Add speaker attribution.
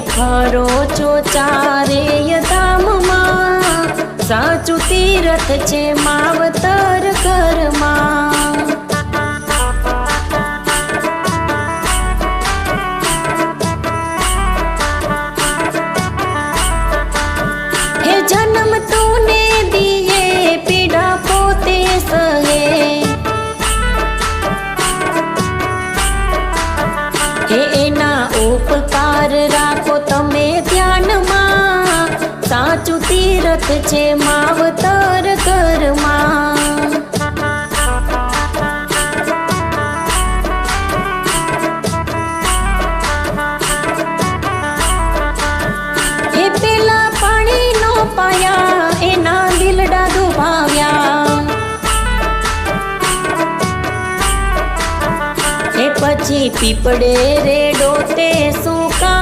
Speaker 1: ફરો છો ચારેય ધામમાં, સાચું તીરથ છે માવતર ઘરમાં. હે જન્મ તુને દિયે પીડા પોતે સહે, હે એના ઉપકાર રાખો તમે ધ્યાનમાં, સાચું તીરથ છે માવતર ઘરમાં. હે પેલા પાણીનો પાયા એના દિલડા દુભાવ્યા, હે પછી પીપળે રેડો તે શું